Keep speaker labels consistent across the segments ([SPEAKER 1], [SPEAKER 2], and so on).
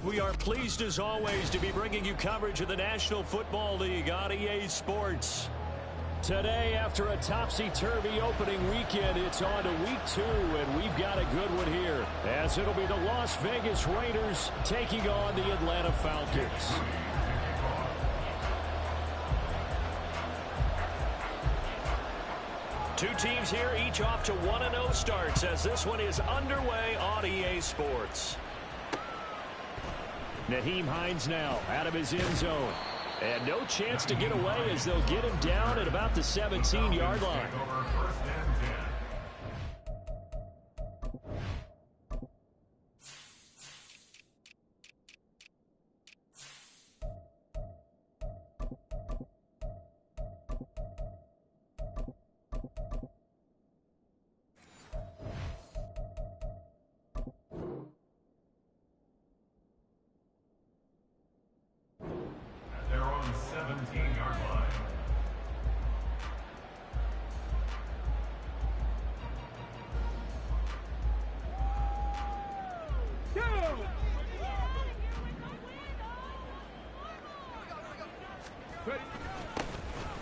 [SPEAKER 1] We are pleased as always to be bringing you coverage of the National Football League on EA Sports. Today, after a topsy-turvy opening weekend, it's on to week 2, and we've got a good one here, as it'll be the Las Vegas Raiders taking on the Atlanta Falcons. Two teams here, each off to 1-0 starts, as this one is underway on EA Sports. Nyheim Hines now out of his end zone. And no chance to get away as they'll get him down at about the 17-yard line.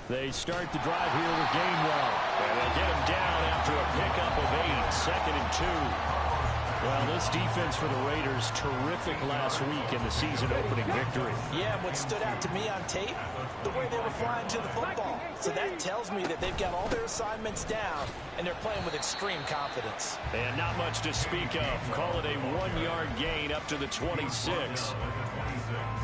[SPEAKER 1] They start the drive here with Gainwell. And they'll get him down after a pickup of 8, 2nd and 2. Well, this defense for the Raiders, terrific last week in the season-opening victory.
[SPEAKER 2] Yeah, what stood out to me on tape, the way they were flying to the football. So that tells me that they've got all their assignments down, and they're playing with extreme confidence.
[SPEAKER 1] And not much to speak of. Call it a 1-yard gain up to the 26.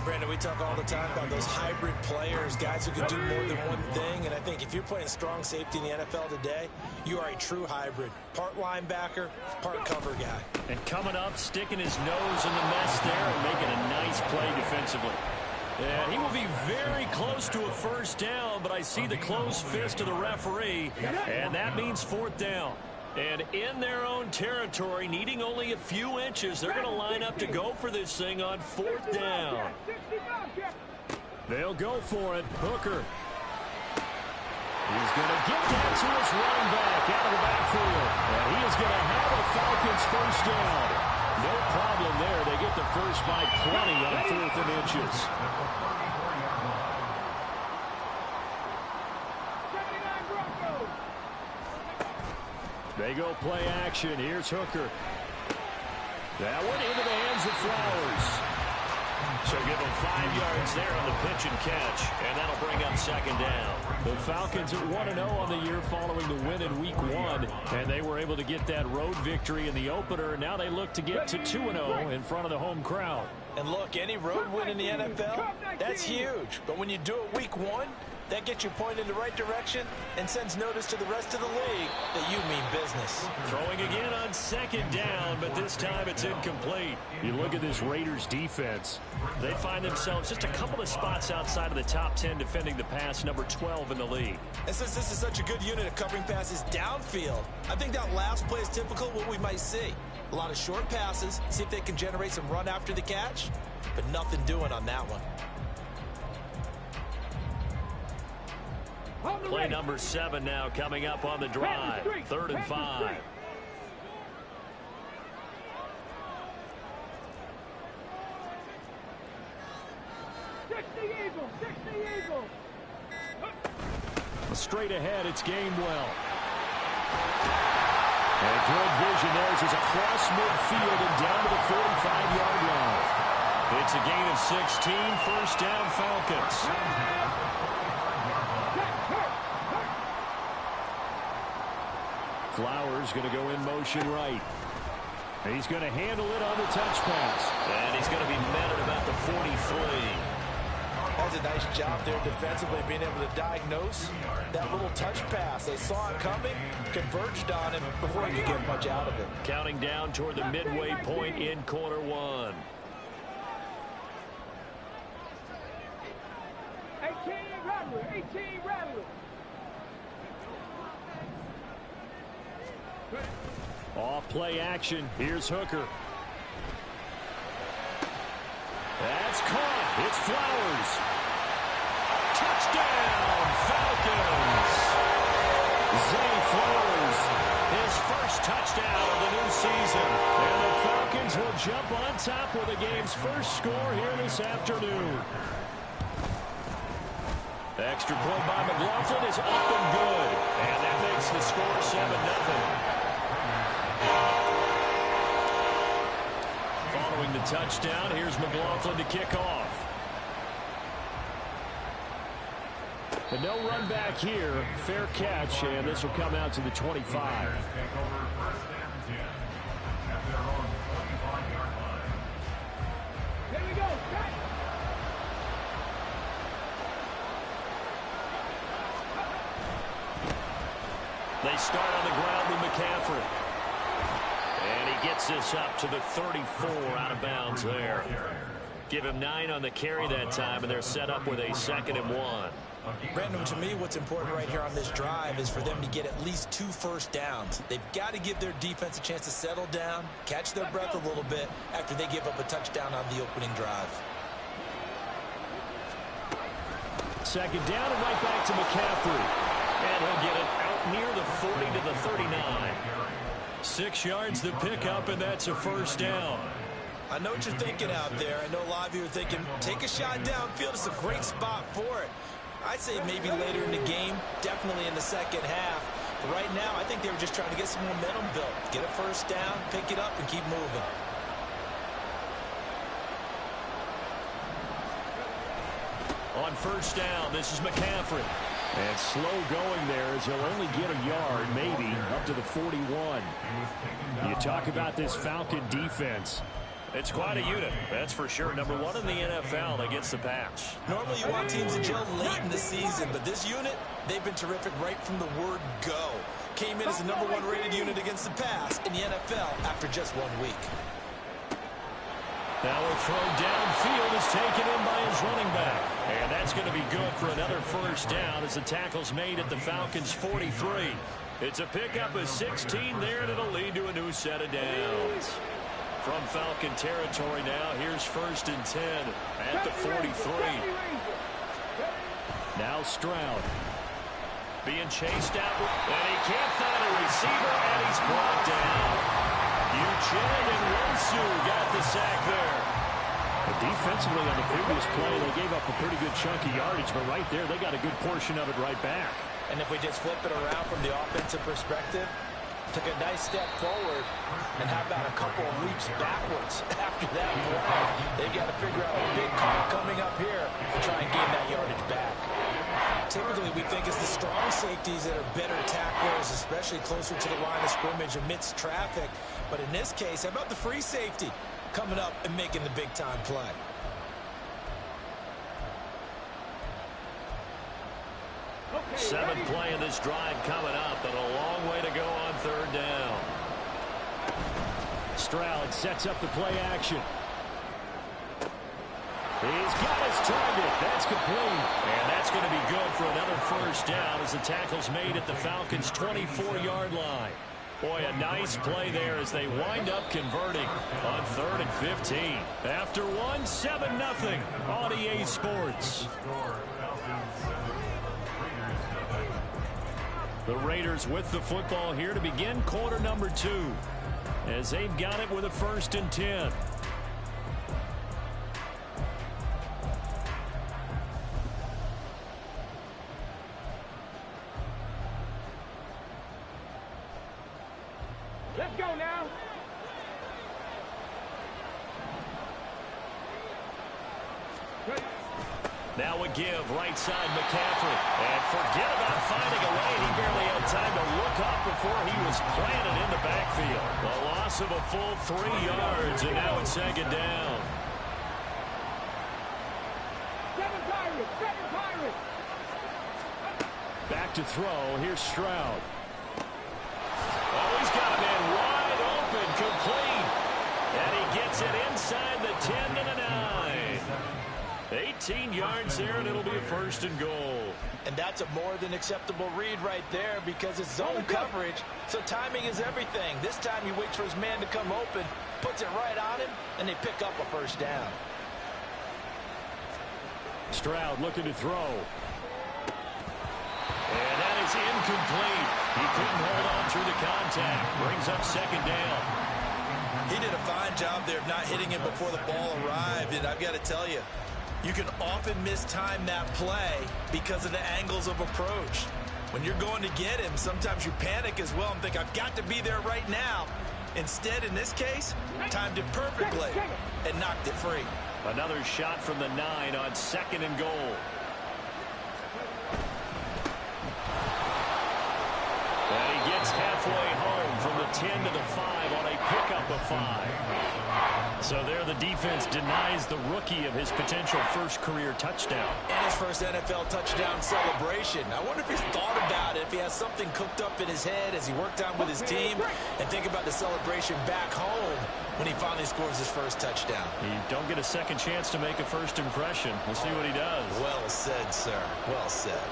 [SPEAKER 2] Brandon, we talk all the time about those hybrid players, guys who can do more than one thing. And I think if you're playing strong safety in the NFL today, you are a true hybrid. Part linebacker, part cover guy.
[SPEAKER 1] And coming up, sticking his nose in the mess there and making a nice play defensively. And he will be very close to a first down, but I see the closed fist of the referee, and that means 4th down. And in their own territory, needing only a few inches, they're going to line up to go for this thing on 4th down. They'll go for it. Hooker. He's going to get that to his running back out of the backfield. And he is going to have a Falcons first down. No problem there. They get the first by plenty on 4th and inches. They go play action. Here's Hooker. That one into the hands of Flowers. So give them 5 yards there on the pitch and catch, and that'll bring up 2nd down. The Falcons at 1-0 on the year following the win in Week 1, and they were able to get that road victory in the opener. Now they look to get to 2-0 in front of the home crowd.
[SPEAKER 2] And look, any road win in the NFL, that's huge. But when you do it Week 1, that gets you pointed in the right direction and sends notice to the rest of the league that you mean business.
[SPEAKER 1] Throwing again on 2nd down, but this time it's incomplete. You look at this Raiders defense. They find themselves just a couple of spots outside of the top 10 defending the pass, number 12 in the league.
[SPEAKER 2] And since this is such a good unit of covering passes downfield, I think that last play is typical of what we might see. A lot of short passes, see if they can generate some run after the catch, but nothing doing on that one.
[SPEAKER 1] Play number 7 now coming up on the drive. 3rd and 5. Straight ahead, it's Gainwell. And good vision there as he's across midfield and down to the 45-yard line. It's a gain of 16, first down Falcons. Flowers going to go in motion right. He's going to handle it on the touch pass. And he's going to be met at about the 43.
[SPEAKER 2] That's a nice job there defensively, being able to diagnose that little touch pass. They saw it coming, converged on him before he could get much out of it.
[SPEAKER 1] Counting down toward the midway point in quarter 1.
[SPEAKER 3] 18 Rattler, 18 Rattler.
[SPEAKER 1] Off play action. Here's Hooker. That's caught. It's Flowers. Touchdown, Falcons. Zay Flowers His first touchdown of the new season. And the Falcons will jump on top with the game's first score here this afternoon. Extra point by McLaughlin is up and good. And that makes the score 7-0. Following the touchdown, here's McLaughlin to kick off. But no run back here. Fair catch, and this will come out to the 25.
[SPEAKER 3] Here we go.
[SPEAKER 1] They start on the ground with McCaffrey. And he gets this up to the 34 out of bounds there. Give him 9 on the carry that time, and they're set up with a 2nd and 1.
[SPEAKER 2] Brandon, to me, what's important right here on this drive is for them to get at least 2 first downs. They've got to give their defense a chance to settle down, catch their breath a little bit after they give up a touchdown on the opening drive.
[SPEAKER 1] 2nd down and right back to McCaffrey. And he'll get it out near the 40 to the 39. 6 yards the pickup, and that's a first down.
[SPEAKER 2] I know what you're thinking out there. I know a lot of you are thinking, take a shot downfield. It's a great spot for it. I'd say maybe later in the game, definitely in the second half. But right now, I think they were just trying to get some momentum built. Get a first down, pick it up, and keep moving.
[SPEAKER 1] On first down, this is McCaffrey. And slow going there as he'll only get a yard, maybe, up to the 41. You talk about this Falcon defense. It's quite a unit, that's for sure. Number 1 in the NFL against the pass.
[SPEAKER 2] Normally you want teams to gel late in the season, but this unit, they've been terrific right from the word go. Came in as the number 1 rated unit against the pass in the NFL after just 1 week.
[SPEAKER 1] Now a throw downfield is taken in by his running back. And that's going to be good for another first down as the tackle's made at the Falcons' 43. It's a pickup of 16 there, and it'll lead to a new set of downs. From Falcon territory now, here's 1st and 10 at the 43. Now Stroud. Being chased out, and he can't find a receiver, and he's brought down. Uchenna and Wonsu got the sack there. But defensively on the previous play, they gave up a pretty good chunk of yardage, but right there, they got a good portion of it right back.
[SPEAKER 2] And if we just flip it around from the offensive perspective, took a nice step forward, and how about a couple of leaps backwards after that play? They've got to figure out a big call coming up here to try and gain that yardage back. Typically, we think it's the strong safeties that are better tacklers, especially closer to the line of scrimmage amidst traffic. But in this case, how about the free safety coming up and making the big-time play?
[SPEAKER 1] Seventh play in this drive coming up, and a long way to go on 3rd down. Stroud sets up the play action. He's got his target. That's complete. And that's going to be good for another first down as the tackle's made at the Falcons' 24-yard line. Boy, a nice play there as they wind up converting on 3rd and 15. After one, 7-0 on EA Sports. The Raiders with the football here to begin quarter number 2 as they've got it with a 1st and 10.
[SPEAKER 3] Let's go now.
[SPEAKER 1] Now a give, right side McCaffrey. And forget about finding a lane. He barely had time to look up before he was planted in the backfield. A loss of a full 3 yards, and now it's 2nd down.
[SPEAKER 3] Seven Pirates.
[SPEAKER 1] Back to throw. Here's Stroud. Oh, he's got a man wide open, complete. And he gets it inside the 10 to the 9. 18 yards there, and it'll be a 1st and goal.
[SPEAKER 2] And that's a more than acceptable read right there because it's zone coverage, so timing is everything. This time he waits for his man to come open, puts it right on him, and they pick up a 1st down.
[SPEAKER 1] Stroud looking to throw. And that is incomplete. He couldn't hold on through the contact. Brings up second down.
[SPEAKER 2] He did a fine job there of not hitting it before the ball arrived, and I've got to tell you, you can often mistime that play because of the angles of approach. When you're going to get him, sometimes you panic as well and think, I've got to be there right now. Instead, in this case, timed it perfectly and knocked it free.
[SPEAKER 1] Another shot from the 9 on second and goal. And he gets halfway home from the 10 to the 5 on a pickup of 5. So there the defense denies the rookie of his potential first career touchdown.
[SPEAKER 2] And his first NFL touchdown celebration. I wonder if he's thought about it, if he has something cooked up in his head as he worked out with his team, and think about the celebration back home when he finally scores his first touchdown.
[SPEAKER 1] You don't get a second chance to make a first impression. We'll see what he does.
[SPEAKER 2] Well said, sir. Well said.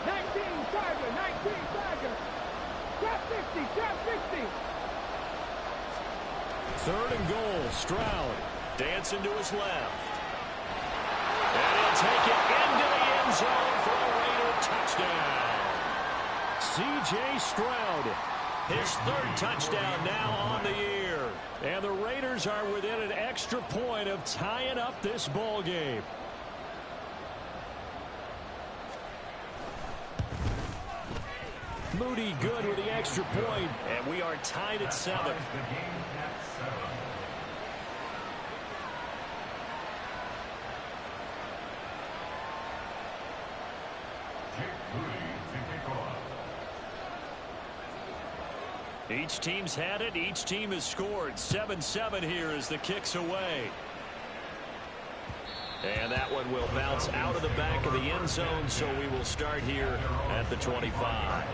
[SPEAKER 3] 19 Tiger, 19 Tiger. Trap 50, trap 50.
[SPEAKER 1] Third and goal, Stroud dancing to his left. And he'll take it into the end zone for a Raider touchdown. C.J. Stroud, his third touchdown now on the year. And the Raiders are within an extra point of tying up this ball game. Moody good with the extra point, and we are tied at 7. Each team's had it. Each team has scored. 7-7 here as the kick's away. And that one will bounce out of the back of the end zone, so we will start here at the 25.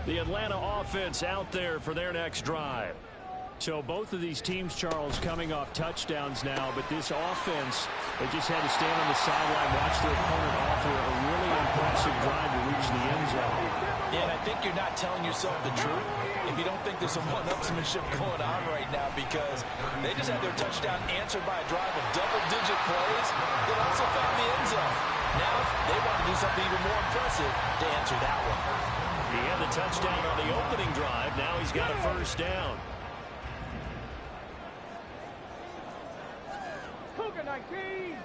[SPEAKER 1] The Atlanta offense out there for their next drive. So both of these teams, Charles, coming off touchdowns now, but this offense, they just had to stand on the sideline, watch their opponent offer a really impressive drive to reach the end zone.
[SPEAKER 2] Yeah, and I think you're not telling yourself the truth if you don't think there's some one-upsmanship going on right now, because they just had their touchdown answered by a drive of double-digit plays that also found the end zone. Now they want to do something even more impressive to answer that one.
[SPEAKER 1] He had the touchdown on the opening drive. Now he's got a first down.
[SPEAKER 3] Cougar 19.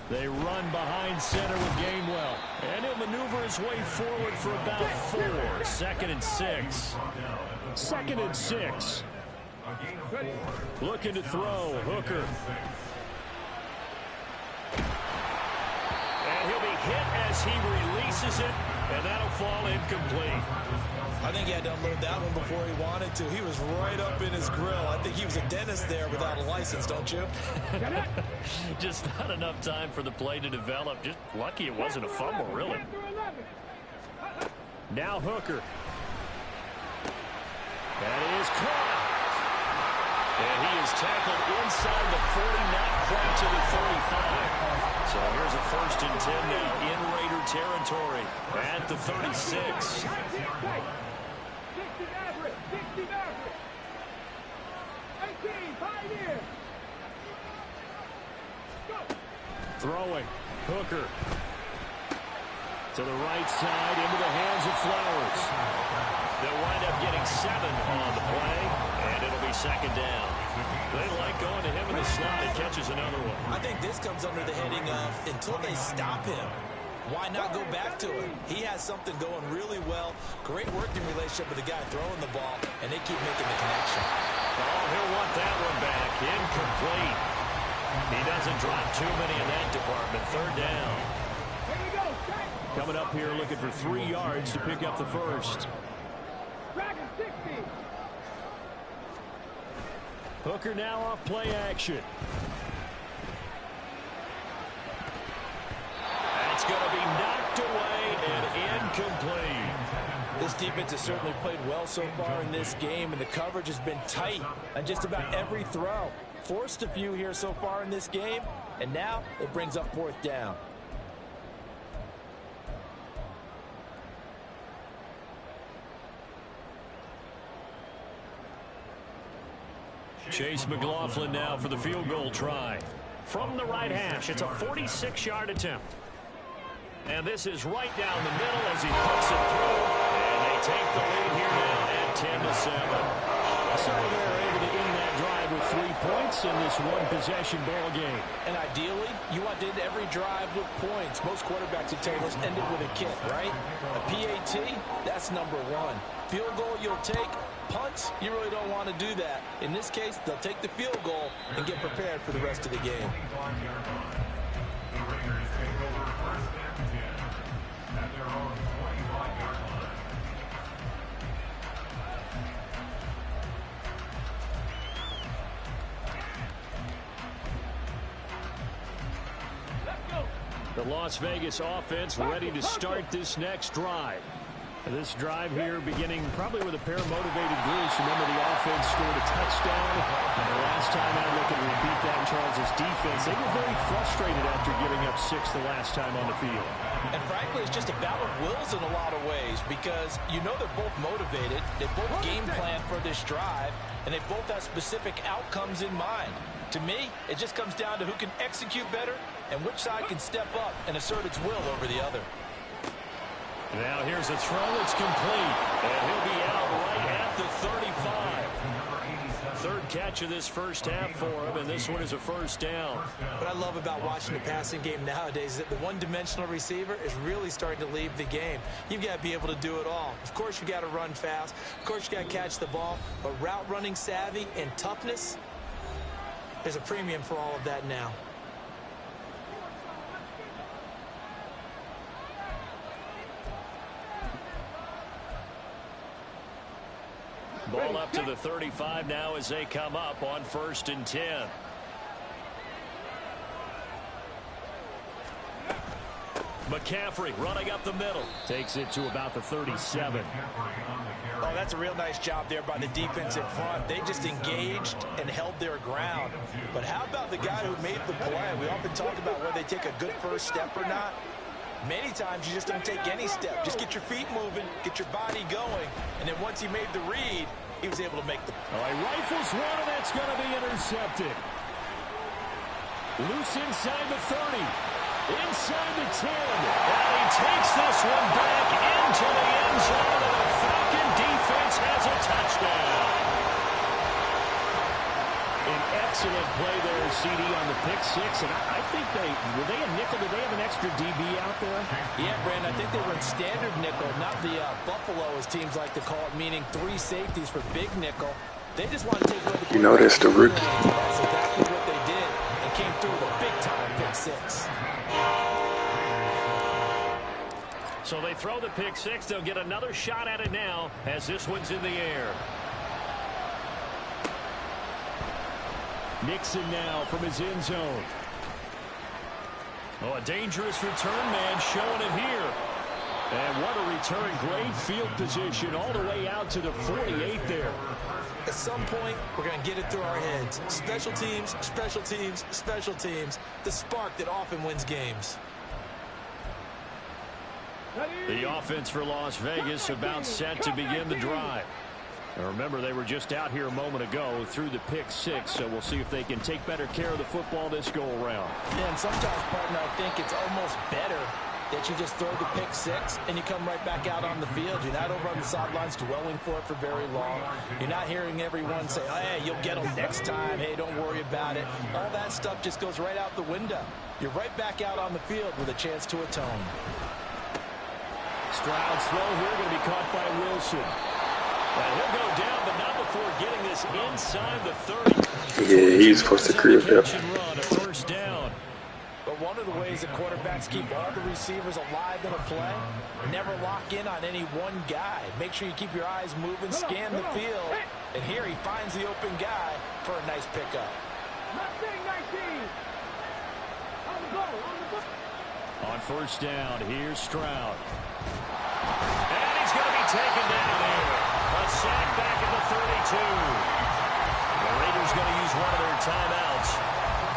[SPEAKER 1] They run behind center with Gainwell. And he'll maneuver his way forward for about 4. 2nd and 6. 2nd and 6. Looking to throw. Hooker. And he'll be hit as he releases it. And that'll fall incomplete.
[SPEAKER 2] I think he had to unload that one before he wanted to. He was right up in his grill. I think he was a dentist there without a license, don't you?
[SPEAKER 1] Just not enough time for the play to develop. Just lucky it wasn't a fumble, really. Now Hooker. That is caught. And he is tackled inside the 40, not quite to the 35. So here's a 1st and 10 now in Raider territory at the 36.
[SPEAKER 3] 60 Maverick. 18 Pioneer. Go.
[SPEAKER 1] Throwing. Hooker. To the right side, into the hands of Flowers. They'll wind up getting 7 on the play, and it'll be 2nd down. They like going to him in the slot. He catches another one.
[SPEAKER 2] I think this comes under the heading of until they stop him, why not go back to him? He has something going really well. Great working relationship with the guy throwing the ball, and they keep making the connection.
[SPEAKER 1] Oh, he'll want that one back. Incomplete. He doesn't drop too many in that department. 3rd down.
[SPEAKER 3] Here we go.
[SPEAKER 1] Coming up here looking for 3 yards to pick up the first.
[SPEAKER 3] Dragon 60.
[SPEAKER 1] Hooker now off play action. That's going to be knocked away and incomplete.
[SPEAKER 2] This defense has certainly played well so far in this game, and the coverage has been tight on just about every throw. Forced a few here so far in this game, and now it brings up 4th down.
[SPEAKER 1] Chase McLaughlin now for the field goal try.
[SPEAKER 4] From the right hash, it's a 46-yard attempt. And this is right down the middle as he puts it through. And they take the lead here now at 10-7.
[SPEAKER 1] So they're able to end that drive with 3 points in this one-possession ball game.
[SPEAKER 2] And ideally, you want to end every drive with points. Most quarterbacks would tell you let's end it with a kick, right? A PAT, that's number one. Field goal you'll take. Punts, you really don't want to do that. In this case, they'll take the field goal and get prepared for the rest of the game.
[SPEAKER 1] The Las Vegas offense ready to start this next drive. This drive here beginning probably with a pair of motivated groups. Remember, the offense scored a touchdown. And the last time I look at repeat that in Charles' defense, they were very frustrated after giving up 6 the last time on the field.
[SPEAKER 2] And frankly, it's just a battle of wills in a lot of ways because you know they're both motivated. They both game plan for this drive, and they both have specific outcomes in mind. To me, it just comes down to who can execute better and which side can step up and assert its will over the other.
[SPEAKER 1] Now here's a throw. It's complete. And he'll be out right at the 35. Third catch of this first half for him, and this one is a first down.
[SPEAKER 2] What I love about watching the passing game nowadays is that the one-dimensional receiver is really starting to leave the game. You've got to be able to do it all. Of course, you got to run fast. Of course, you got to catch the ball. But route running savvy and toughness, there's a premium for all of that now.
[SPEAKER 1] Ball up to the 35 now as they come up on 1st and 10. McCaffrey running up the middle. Takes it to about the 37.
[SPEAKER 2] Oh, that's a real nice job there by the defense in front. They just engaged and held their ground. But how about the guy who made the play? We often talk about whether they take a good first step or not. Many times you just don't take any step. Just get your feet moving, get your body going, and then once he made the read, he was able to make the...
[SPEAKER 1] Oh, he rifles one, and that's going to be intercepted. Loose inside the 30. Inside the 10. And he takes this one back into the end zone, and the Falcon defense has a touchdown. An excellent play there, CD, on the pick six. And I think were they a nickel? Did they have an extra DB out there?
[SPEAKER 2] Yeah, Brandon, I think they were in standard nickel, not the Buffalo, as teams like to call it, meaning 3 safeties for big nickel. They just want to take away the...
[SPEAKER 5] You noticed the rookie.
[SPEAKER 2] That's exactly what they did and came through with a big-time pick six.
[SPEAKER 4] So they throw the pick six. They'll get another shot at it now as this one's in the air.
[SPEAKER 1] Nixon now from his end zone. Oh, a dangerous return man showing it here. And what a return. Great field position all the way out to the 48 there.
[SPEAKER 2] At some point, we're going to get it through our heads. Special teams, special teams, special teams. The spark that often wins games.
[SPEAKER 1] The offense for Las Vegas about set to begin the drive. Now remember, they were just out here a moment ago through the pick six, so we'll see if they can take better care of the football this go-around.
[SPEAKER 2] Yeah, and sometimes, partner, I think it's almost better that you just throw the pick six and you come right back out on the field. You're not over on the sidelines dwelling for it for very long. You're not hearing everyone say, oh, hey, you'll get them next time. Hey, don't worry about it. All that stuff just goes right out the window. You're right back out on the field with a chance to atone.
[SPEAKER 1] Stroud's throw here going to be caught by Wilson. And he'll go down, but not before getting this inside the 30.
[SPEAKER 5] Yeah, he's supposed to create that.
[SPEAKER 1] Run, a first down.
[SPEAKER 2] But one of the ways that quarterbacks keep all the receivers alive in a play, never lock in on any one guy. Make sure you keep your eyes moving, scan the field. And here he finds the open guy for a nice pickup.
[SPEAKER 3] 19. On the goal.
[SPEAKER 1] On first down, here's Stroud. And he's going to be taken down there. A sack back at the 32. The Raiders going to use one of their timeouts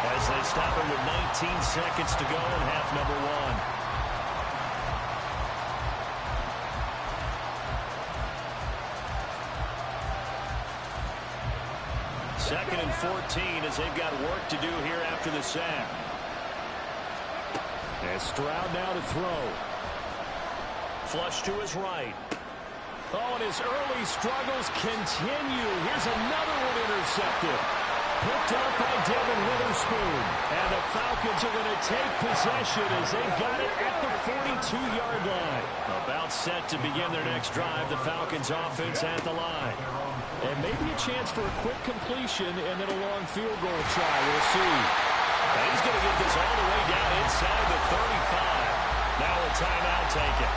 [SPEAKER 1] as they stop it with 19 seconds to go in half number one.
[SPEAKER 4] 2nd and 14 as they've got work to do here after the sack.
[SPEAKER 1] And Stroud now to throw.
[SPEAKER 4] Flush to his right.
[SPEAKER 1] Oh, and his early struggles continue. Here's another one intercepted. Picked up by Devin Witherspoon. And the Falcons are going to take possession as they've got it at the 42-yard line.
[SPEAKER 4] About set to begin their next drive. The Falcons offense at the line.
[SPEAKER 1] And maybe a chance for a quick completion and then a long field goal try. We'll see.
[SPEAKER 4] And he's going to get this all the way down inside the 35. Now a timeout taken.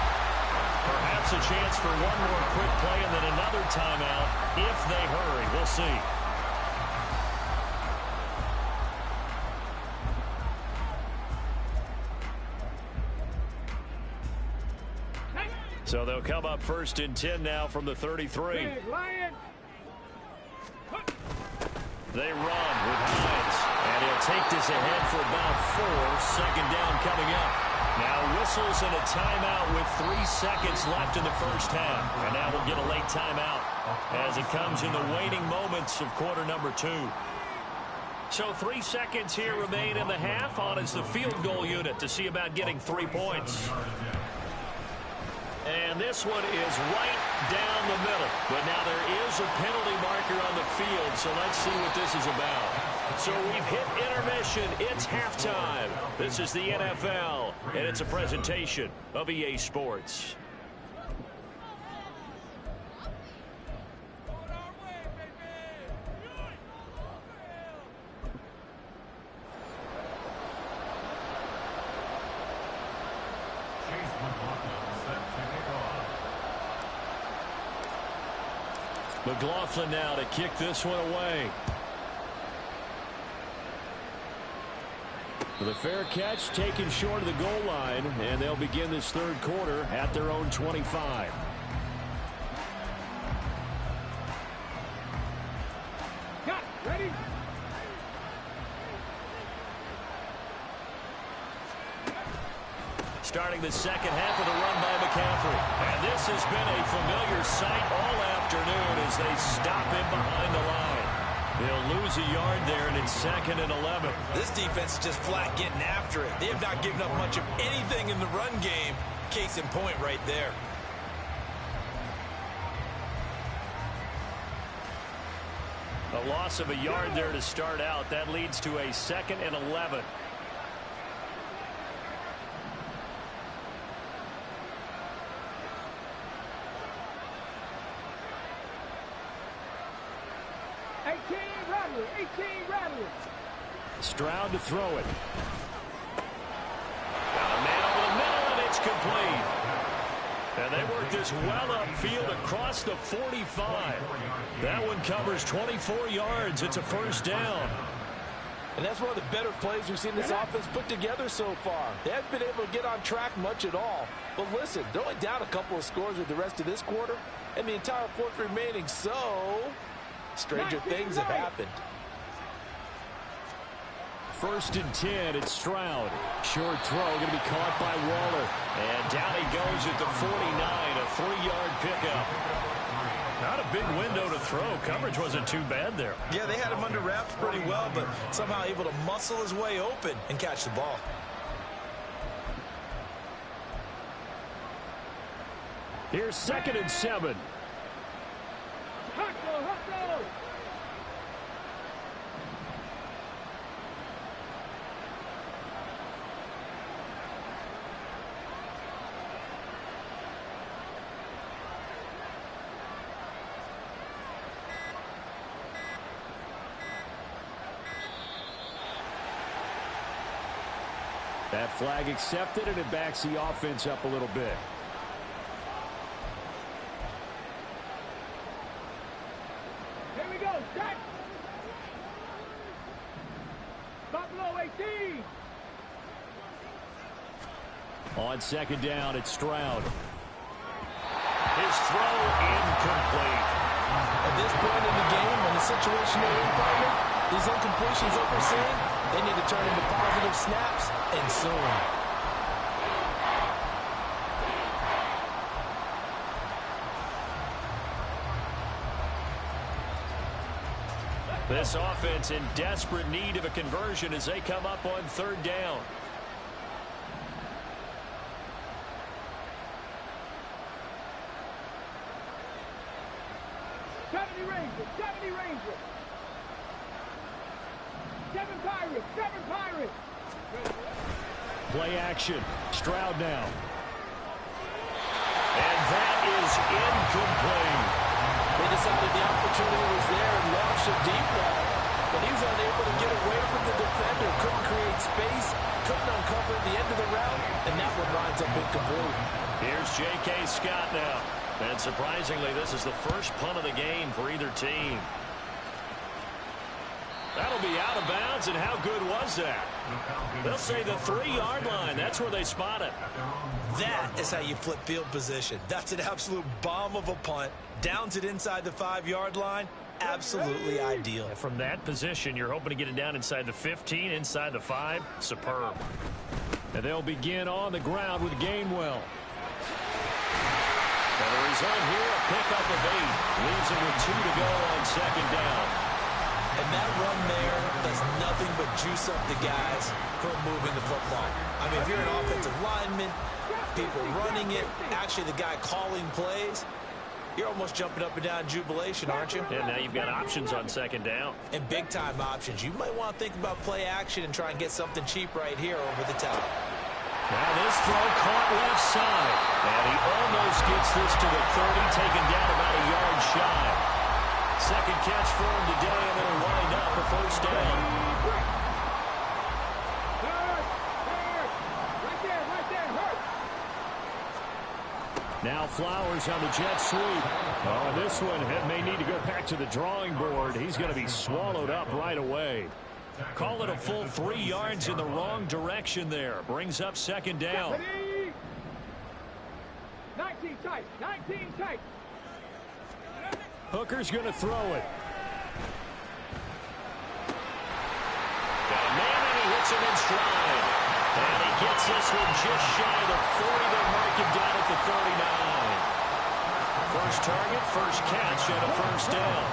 [SPEAKER 4] Perhaps a chance for one more quick play and then another timeout if they hurry. We'll see. So they'll come up 1st and 10 now from the 33.
[SPEAKER 3] Big Lion.
[SPEAKER 4] They run with Hines. And he'll take this ahead for about 4. 2nd down coming up. Now whistles and a timeout with 3 seconds left in the first half. And now we'll get a late timeout as it comes in the waning moments of quarter number 2. So 3 seconds here remain in the half. On is the field goal unit to see about getting 3 points. And this one is right down the middle. But now there is a penalty marker on the field, so let's see what this is about. So we've hit intermission. It's halftime. This is the NFL, and it's a presentation of EA Sports. McLaughlin now to kick this one away.
[SPEAKER 1] The fair catch taken short of the goal line, and they'll begin this 3rd quarter at their own 25.
[SPEAKER 3] Cut. Ready?
[SPEAKER 4] Starting the 2nd half of the run by McCaffrey. And this has been a familiar sight all afternoon as they stop him behind the line. They'll lose a yard there, and it's 2nd and 11.
[SPEAKER 2] This defense is just flat getting after it. They have not given up much of anything in the run game. Case in point right there.
[SPEAKER 4] A loss of a yard there to start out. That leads to a 2nd and 11.
[SPEAKER 1] Stroud to throw it.
[SPEAKER 4] Got a man over the middle, and it's complete. And they work this well upfield across the 45. That one covers 24 yards. It's a 1st down.
[SPEAKER 2] And that's one of the better plays we've seen this offense put together so far. They haven't been able to get on track much at all. But listen, they're only down a couple of scores with the rest of this quarter, and the entire 4th remaining, so stranger things have happened.
[SPEAKER 1] 1st and 10, it's Stroud. Short throw, going to be caught by Waller.
[SPEAKER 4] And down he goes at the 49, a 3-yard pickup. Not a big window to throw. Coverage wasn't too bad there.
[SPEAKER 2] Yeah, they had him under wraps pretty well, but somehow able to muscle his way open and catch the ball.
[SPEAKER 1] Here's 2nd and 7.
[SPEAKER 3] Hustle, hustle.
[SPEAKER 1] That flag accepted, and it backs the offense up a little bit.
[SPEAKER 3] Here we go. Set. Buffalo 18.
[SPEAKER 1] On 2nd down, it's Stroud.
[SPEAKER 4] His throw incomplete.
[SPEAKER 2] At this point in the game, in the situation they're in, partner, these incompletions that we're seeing, they need to turn into positive snaps, and soon.
[SPEAKER 1] This offense in desperate need of a conversion as they come up on third down.
[SPEAKER 3] Seven Pirates.
[SPEAKER 1] Play action. Stroud now. And that is incomplete.
[SPEAKER 2] They decided the opportunity was there and launched a deep ball, but he was unable to get away from the defender. Couldn't create space, couldn't uncover the end of the route, and that one winds up incomplete.
[SPEAKER 1] Here's J.K. Scott now. And surprisingly, this is the first punt of the game for either team. That'll be out of bounds, and how good was that? They'll say the 3-yard line. That's where they spot it.
[SPEAKER 2] That is how you flip field position. That's an absolute bomb of a punt. Downs it inside the 5-yard line. Absolutely ideal.
[SPEAKER 1] From that position, you're hoping to get it down inside the 15, inside the 5. Superb. And they'll begin on the ground with Gainwell. And the result here, a pickup of 8. Leaves him with 2 to go on second down.
[SPEAKER 2] And that run there does nothing but juice up the guys who are moving the football. I mean, if you're an offensive lineman, people running it, actually the guy calling plays, you're almost jumping up and down in jubilation, aren't you?
[SPEAKER 1] And now you've got options on second down.
[SPEAKER 2] And big-time options. You might want to think about play action and try and get something cheap right here over the top.
[SPEAKER 1] Now this throw caught left side. And he almost gets this to the 30, taken down about a yard shy. Second catch for him today, and it'll wind up a first down.
[SPEAKER 3] Right there, hurt.
[SPEAKER 1] Now Flowers on the jet sweep. Oh, this one may need to go back to the drawing board. He's going to be swallowed up right away. Call it a full 3 yards in the wrong direction there. Brings up second down.
[SPEAKER 3] 19 tight.
[SPEAKER 1] Hooker's going to throw it. Got a man, and he hits him in stride. And he gets this one just shy of the 40. They'll mark him down at the 39. First target, first catch, and a first down.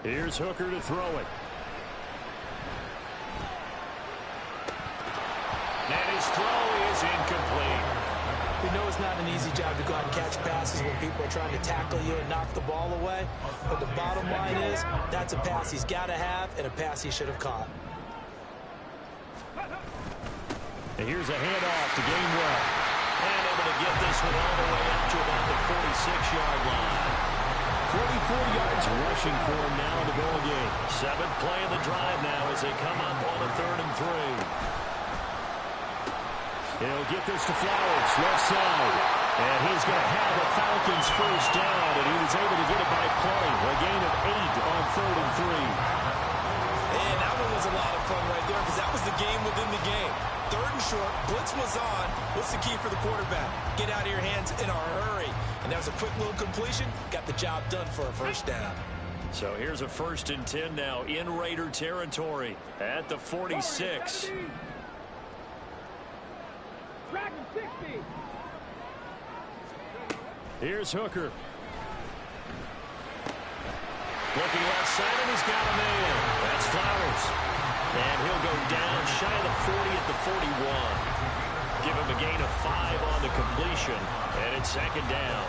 [SPEAKER 1] Here's Hooker to throw it. And his throw is incomplete.
[SPEAKER 2] We know it's not an easy job to go out and catch passes when people are trying to tackle you and knock the ball away. But the bottom line is, that's a pass he's got to have and a pass he should have caught.
[SPEAKER 1] And here's a handoff to Gainwell. And able to get this one all the way up to about the 46-yard line. 44 yards rushing for him now in the ball game. 7th play of the drive now as they come up on a 3rd and 3. He'll get this to Flowers, left side. And he's going to have the Falcons first down, and he was able to get it by play. A gain of 8 on 3rd and 3.
[SPEAKER 2] And that one was a lot of fun right there because that was the game within the game. 3rd and short, blitz was on. What's the key for the quarterback? Get out of your hands in a hurry. And that was a quick little completion. Got the job done for a first down.
[SPEAKER 1] So here's a 1st and 10 now in Raider territory at the 46. Here's Hooker. Looking left side, and he's got a man. That's Flowers. And he'll go down shy of the 40 at the 41. Give him a gain of 5 on the completion. And it's 2nd down.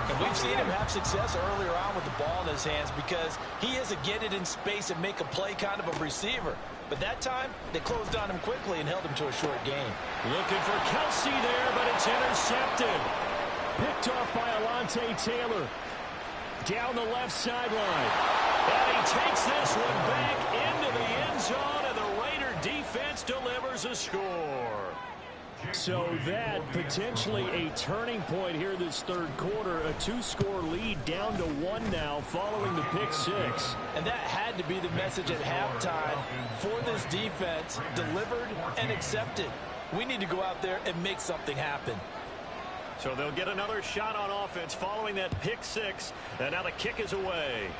[SPEAKER 2] And we've seen him have success earlier on with the ball in his hands because he is a get it in space and make a play kind of a receiver. But that time, they closed on him quickly and held him to a short gain.
[SPEAKER 1] Looking for Kelsey there, but it's intercepted. Picked off by Alontae Taylor. Down the left sideline. And he takes this one back into the end zone, and the Raider defense delivers a score. So that potentially a turning point here this 3rd quarter. A 2-score lead down to 1 now following the pick 6.
[SPEAKER 2] And that had to be the message at halftime for this defense. Delivered and accepted. We need to go out there and make something happen.
[SPEAKER 1] So they'll get another shot on offense following that pick 6. And now the kick is away.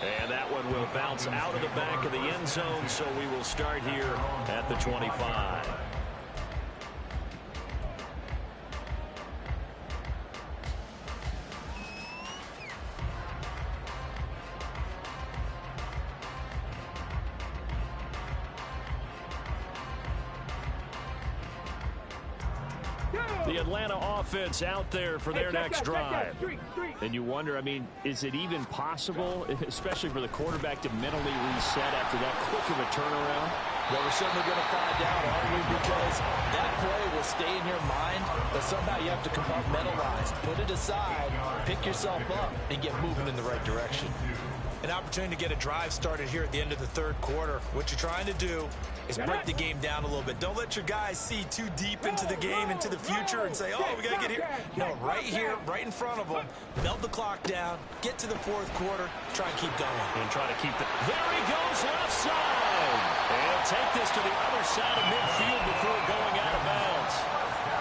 [SPEAKER 4] And that one will bounce out of the back of the end zone, so we will start here at the 25. The Atlanta offense out there for their next drive. And you wonder, I mean, is it even possible, especially for the quarterback, to mentally reset after that quick of a turnaround?
[SPEAKER 2] Well, we're certainly going to find out, aren't we? Because that play will stay in your mind, but somehow you have to compartmentalize, put it aside, pick yourself up, and get moving in the right direction. An opportunity to get a drive started here at the end of the third quarter. What you're trying to do is break the game down a little bit. Don't let your guys see too deep into the game, into the future, and say, oh, we got to get here. No, right here, right in front of them. Melt the clock down, get to the fourth quarter, try and keep going.
[SPEAKER 4] And try to keep the... There he goes, left side. And take this to the other side of midfield before going out of bounds.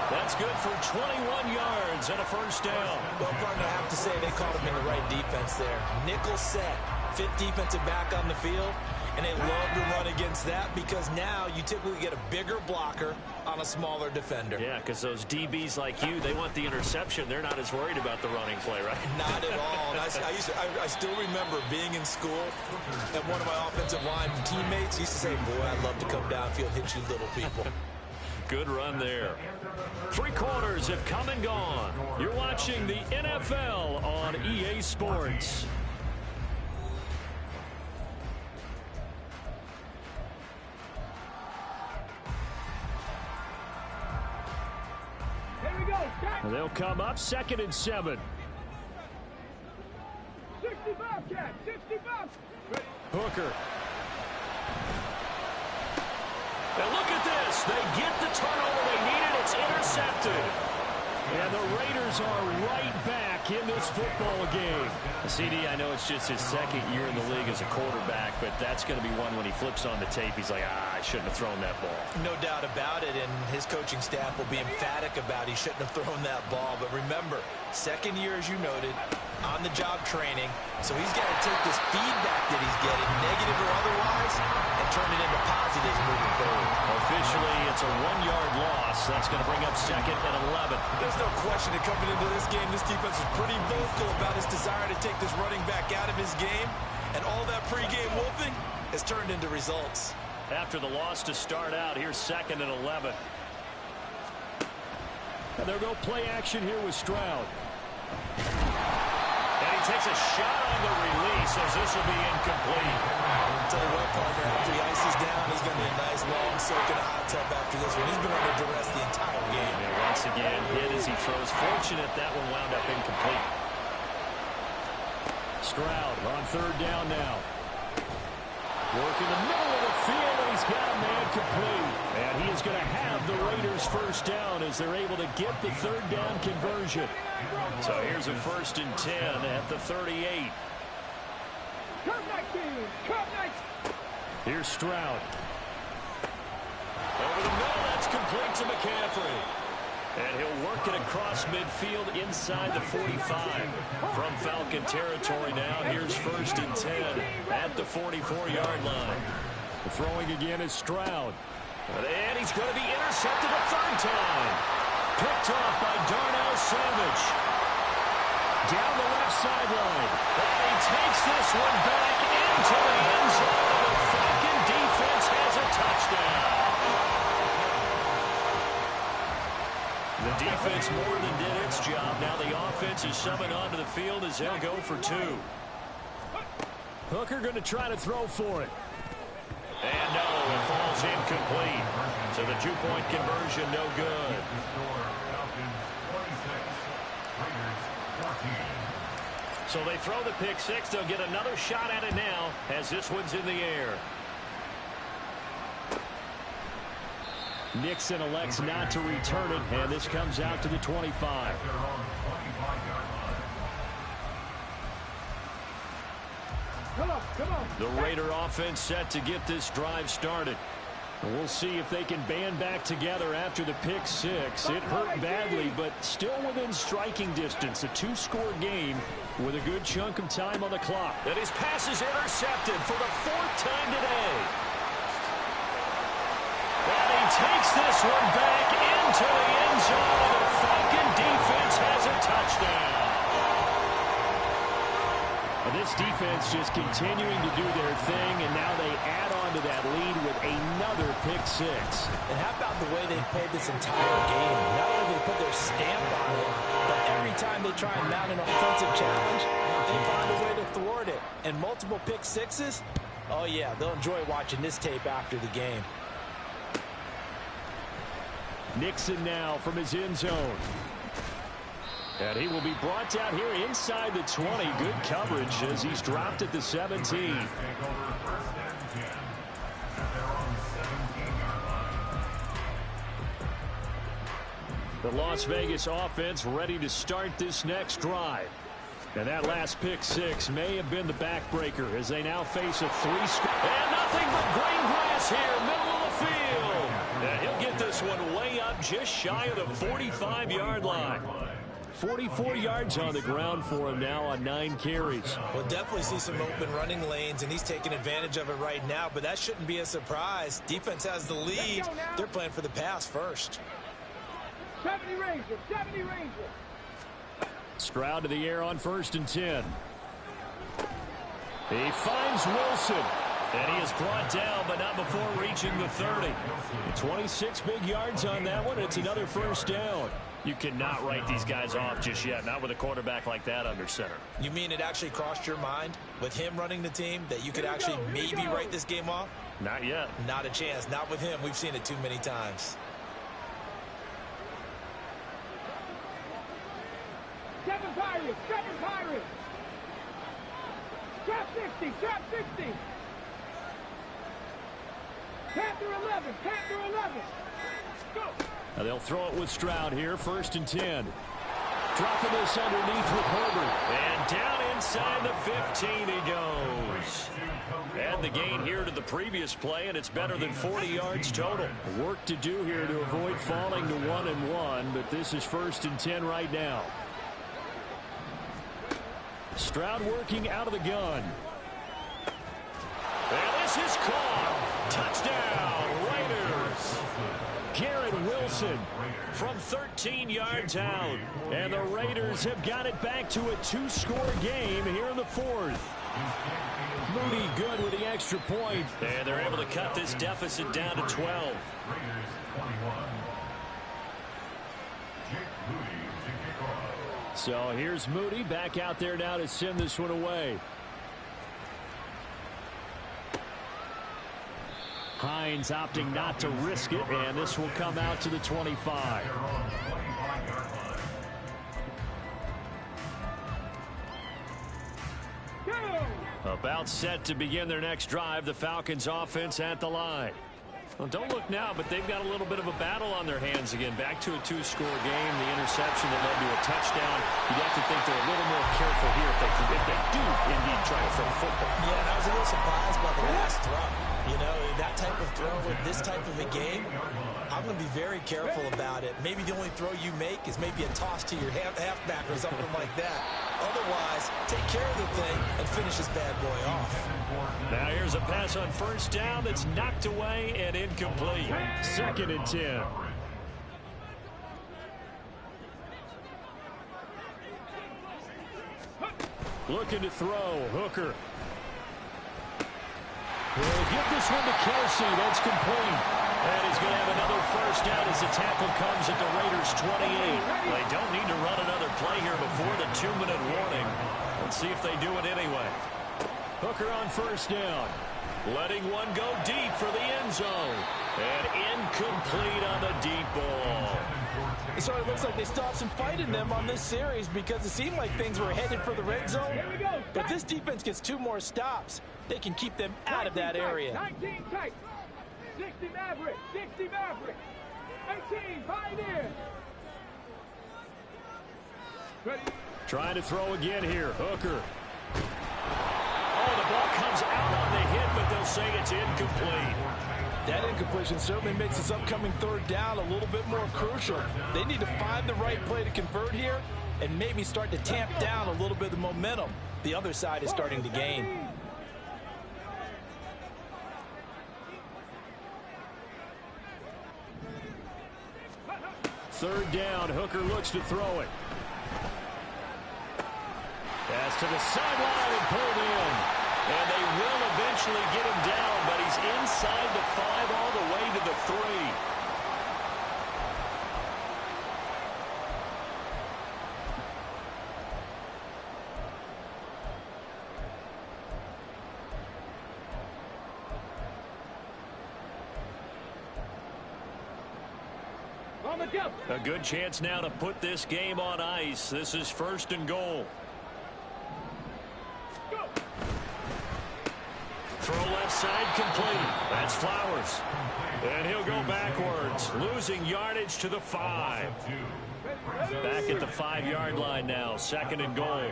[SPEAKER 4] That's good for 21 yards and a first down.
[SPEAKER 2] Well, partner, I have to say they caught him in the right defense there. Nickel set, fifth defensive back on the field, and they love to run against that because now you typically get a bigger blocker on a smaller defender.
[SPEAKER 4] Yeah, because those DBs like you, they want the interception. They're not as worried about the running play, right?
[SPEAKER 2] Not at all. I still remember being in school, and one of my offensive line teammates used to say, boy, I'd love to come downfield, hit you little people.
[SPEAKER 4] Good run there. 3 quarters have come and gone. You're watching the NFL on EA Sports.
[SPEAKER 3] Here we go.
[SPEAKER 4] They'll come up 2nd and 7.
[SPEAKER 3] 65, Cat. 65.
[SPEAKER 4] Hooker. And look at this. They get the turnover they needed. It's intercepted. And the Raiders are right back in this football game. CD, I know it's just his 2nd year in the league as a quarterback, but that's going to be one when he flips on the tape. He's like, I shouldn't have thrown that ball.
[SPEAKER 2] No doubt about it, and his coaching staff will be emphatic about he shouldn't have thrown that ball. But remember, 2nd year, as you noted, on-the-job training. So he's got to take this feedback that he's getting, negative or otherwise, and turn it into positives moving forward.
[SPEAKER 4] Officially, it's a 1-yard loss. That's going to bring up 2nd and 11.
[SPEAKER 2] There's no question that coming into this game, this defense is pretty vocal about his desire to take this running back out of his game. And all that pregame wolfing has turned into results.
[SPEAKER 4] After the loss to start out, here's 2nd and 11. And they'll go play action here with Stroud. And he takes a shot on the release as this will be incomplete.
[SPEAKER 2] Tell you what, partner, after he ices down, he's going to be a nice long soak in a hot tub after this one. He's been under duress the entire game.
[SPEAKER 4] And once again, hit as he throws. Fortunate that one wound up incomplete. Stroud on 3rd down now. Working the middle of the field, and he's got a man complete. And he is going to have the Raiders first down as they're able to get the 3rd down conversion. So here's a 1st and 10 at the 38.
[SPEAKER 3] Come 19. Come 19.
[SPEAKER 4] Here's Stroud. Over the middle, that's complete to McCaffrey. And he'll work it across midfield inside the 45. From Falcon territory now, here's 1st and 10 at the 44-yard line. The throwing again is Stroud. And he's going to be intercepted a 3rd time. Picked off by Darnell Savage. Down the left sideline. And he takes this one back into the end zone. The Falcon defense has a touchdown. The defense more than did its job. Now the offense is summoned onto the field as they'll go for 2. Hooker going to try to throw for it. And no, it falls incomplete. So the 2-point conversion no good. So they throw the pick 6. They'll get another shot at it now as this one's in the air. Nixon elects not to return it, and this comes out to the 25.
[SPEAKER 3] Come on.
[SPEAKER 4] The Raider offense set to get this drive started.
[SPEAKER 1] And we'll see if they can band back together after the pick six. It hurt badly, but still within striking distance. A two-score game with a good chunk of time on the clock.
[SPEAKER 4] And his pass is intercepted for the 4th time today. And he takes this one back into the end zone. The Falcon defense has a touchdown.
[SPEAKER 1] And this defense just continuing to do their thing, and now they add on to that lead with another pick six.
[SPEAKER 2] And how about the way they played this entire game? Not only did they put their stamp on it, but every time they try and mount an offensive challenge, they find a way to thwart it. And multiple pick sixes, oh yeah, they'll enjoy watching this tape after the game.
[SPEAKER 1] Nixon now from his end zone. And he will be brought down here inside the 20. Good coverage as he's dropped at the 17. The Las Vegas offense ready to start this next drive. And that last pick six may have been the backbreaker as they now face a three-score.
[SPEAKER 4] And nothing but green grass here, middle of the field. And he'll get this one way up just shy of the 45-yard line.
[SPEAKER 1] 44 yards on the ground for him now on 9 carries.
[SPEAKER 2] We'll definitely see some open running lanes, and he's taking advantage of it right now, but that shouldn't be a surprise. Defense has the lead. They're playing for the pass first.
[SPEAKER 3] 70 Rangers, 70 Rangers.
[SPEAKER 1] Stroud to the air on 1st and 10. He finds Wilson.
[SPEAKER 4] And he is brought down, but not before reaching the 30.
[SPEAKER 1] 26 big yards on that one. It's another first down.
[SPEAKER 4] You cannot write these guys off just yet, not with a quarterback like that under center.
[SPEAKER 2] You mean it actually crossed your mind with him running the team that you could actually maybe write this game off?
[SPEAKER 4] Not yet.
[SPEAKER 2] Not a chance. Not with him. We've seen it too many times.
[SPEAKER 3] 7 Pirates, 7 Pirates. Trap 60, trap 60. Panther 11, Panther 11. Go.
[SPEAKER 1] Now they'll throw it with Stroud here, 1st and 10. Dropping this underneath with Herbert.
[SPEAKER 4] And down inside the 15 he goes. Add the gain here to the previous play, and it's better than 40 yards total.
[SPEAKER 1] Work to do here to avoid falling to 1-1, but this is 1st and 10 right now. Stroud working out of the gun.
[SPEAKER 4] And this is caught. Touchdown, Raiders.
[SPEAKER 1] Garrett Wilson
[SPEAKER 4] from 13 yards out.
[SPEAKER 1] And the Raiders have got it back to a 2-score game here in the 4th. Moody good with the extra point.
[SPEAKER 4] And they're able to cut this deficit down to 12.
[SPEAKER 1] So here's Moody back out there now to send this one away. Hines opting not to risk it, and this will come out to the 25. About set to begin their next drive, the Falcons offense at the line.
[SPEAKER 4] Well, don't look now, but they've got a little bit of a battle on their hands again. Back to a 2-score game. The interception that led to a touchdown. You'd have to think they're a little more careful here if they do indeed try to throw the football.
[SPEAKER 2] Yeah, and I was a little surprised by the last throw. You know, that type of throw with this type of a game, I'm going to be very careful about it. Maybe the only throw you make is maybe a toss to your halfback or something like that. Otherwise, take care of the thing and finish this bad boy off.
[SPEAKER 4] Now here's a pass on 1st down that's knocked away and incomplete.
[SPEAKER 1] 2nd and 10. Looking to throw. Hooker. We'll give this one to Kelsey. That's complete.
[SPEAKER 4] And he's going to have another first down as the tackle comes at the Raiders' 28. They don't need to run another play here before the 2-minute warning. Let's see if they do it anyway.
[SPEAKER 1] Hooker on 1st down.
[SPEAKER 4] Letting one go deep for the end zone. And incomplete on the deep ball.
[SPEAKER 2] So it looks like they still have some fight in them on this series because it seemed like things were headed for the red zone. But this defense gets 2 more stops. They can keep them out of that area.
[SPEAKER 3] 19 tight. 60 Maverick, 60 Maverick. 18 Pioneer. Ready.
[SPEAKER 1] Trying to throw again here. Hooker.
[SPEAKER 4] Oh, the ball comes out on the hit, but they'll say it's incomplete.
[SPEAKER 2] That incompletion certainly makes this upcoming third down a little bit more crucial. They need to find the right play to convert here and maybe start to tamp down a little bit of the momentum the other side is starting to gain.
[SPEAKER 1] Third down, Hooker looks to throw it. Pass to the sideline and pulled in. And they will eventually get him down, but he's inside the 5 all the way to the 3. A good chance now to put this game on ice. This is 1st and goal. Throw left side complete. That's Flowers. And he'll go backwards, losing yardage to the 5. Back at the 5-yard line now, 2nd and goal.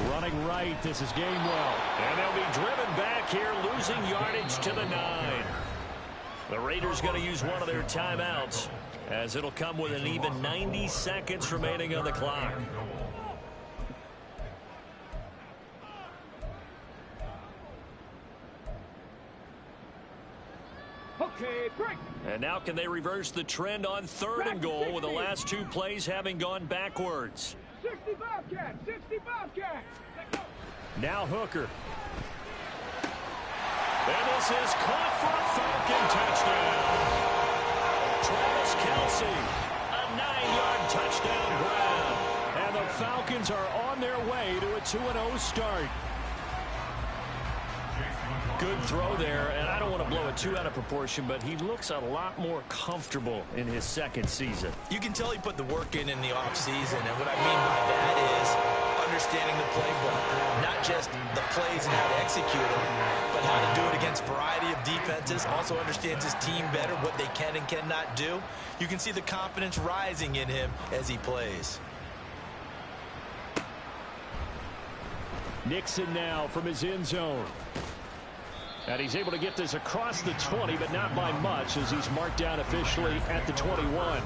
[SPEAKER 1] Running right, this is Gainwell. And they'll be driven back here, losing yardage to the 9. The Raiders going to use one of their timeouts, as it'll come with an even 90 seconds remaining on the clock.
[SPEAKER 3] Okay, break.
[SPEAKER 1] And now can they reverse the trend on 3rd and goal with the last 2 plays having gone backwards?
[SPEAKER 3] 60 Bobcat, 60 Bobcat.
[SPEAKER 1] Now Hooker. And this is caught for a Falcon touchdown. Travis Kelce, a 9-yard touchdown grab. And the Falcons are on their way to a 2-0 start. Good throw there, and I don't want to blow it too out of proportion, but he looks a lot more comfortable in his 2nd season.
[SPEAKER 2] You can tell he put the work in the offseason, and what I mean by that is understanding the playbook, not just the plays and how to execute them, but how to do it against a variety of defenses. Also understands his team better, what they can and cannot do. You can see the confidence rising in him as he plays.
[SPEAKER 1] Nixon now from his end zone. And he's able to get this across the 20, but not by much, as he's marked down officially at the 21.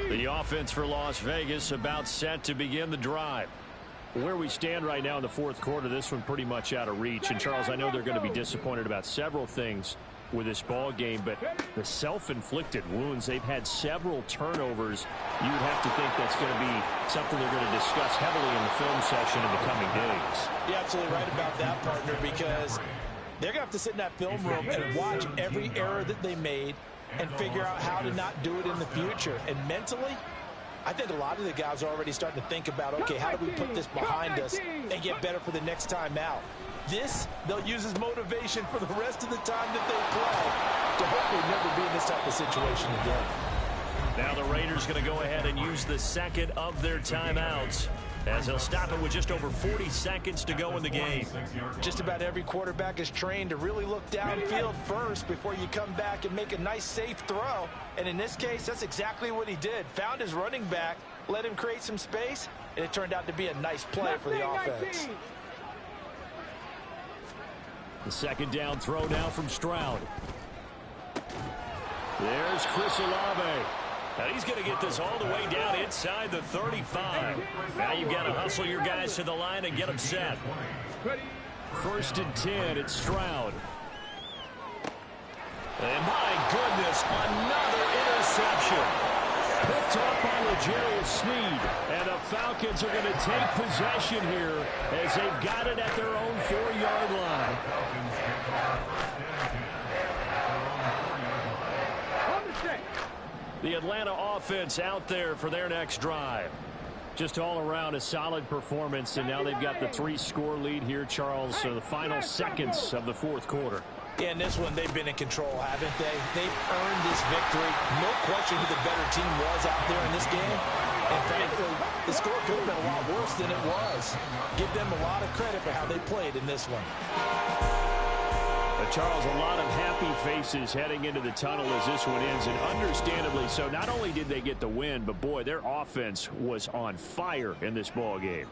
[SPEAKER 1] The offense for Las Vegas about set to begin the drive. Where we stand right now in the 4th quarter, this one pretty much out of reach. And, Charles, I know they're going to be disappointed about several things with this ball game, but the self-inflicted wounds, they've had several turnovers. You would have to think that's going to be something they're going to discuss heavily in the film session in the coming days.
[SPEAKER 2] You're absolutely right about that, partner, because they're going to have to sit in that film room and watch every error that they made and figure out how to not do it in the future. And mentally, I think a lot of the guys are already starting to think about, okay, how do we put this behind us and get better for the next time out? This, they'll use as motivation for the rest of the time that they play to hopefully never be in this type of situation again.
[SPEAKER 1] Now the Raiders going to go ahead and use the 2nd of their timeouts, as they'll stop it with just over 40 seconds to go in the game.
[SPEAKER 2] Just about every quarterback is trained to really look downfield first before you come back and make a nice, safe throw. And in this case, that's exactly what he did. Found his running back, let him create some space, and it turned out to be a nice play for the offense.
[SPEAKER 1] The 2nd down throw now from Stroud. There's Chris Olave. And he's going to get this all the way down inside the 35. Now you've got to hustle your guys to the line and get them set. 1st and 10, it's Stroud. And my goodness, another interception. Picked up by L'Jarius Sneed. And the Falcons are going to take possession here as they've got it at their own 4-yard line. The Atlanta offense out there for their next drive. Just all around a solid performance, and now they've got the 3-score lead here, Charles, so the final seconds of the 4th quarter.
[SPEAKER 2] Yeah, in this one, they've been in control, haven't they? They've earned this victory. No question who the better team was out there in this game. And frankly, the score could have been a lot worse than it was. Give them a lot of credit for how they played in this one.
[SPEAKER 1] Charles, a lot of happy faces heading into the tunnel as this one ends, and understandably so. Not only did they get the win, but boy, their offense was on fire in this ball game.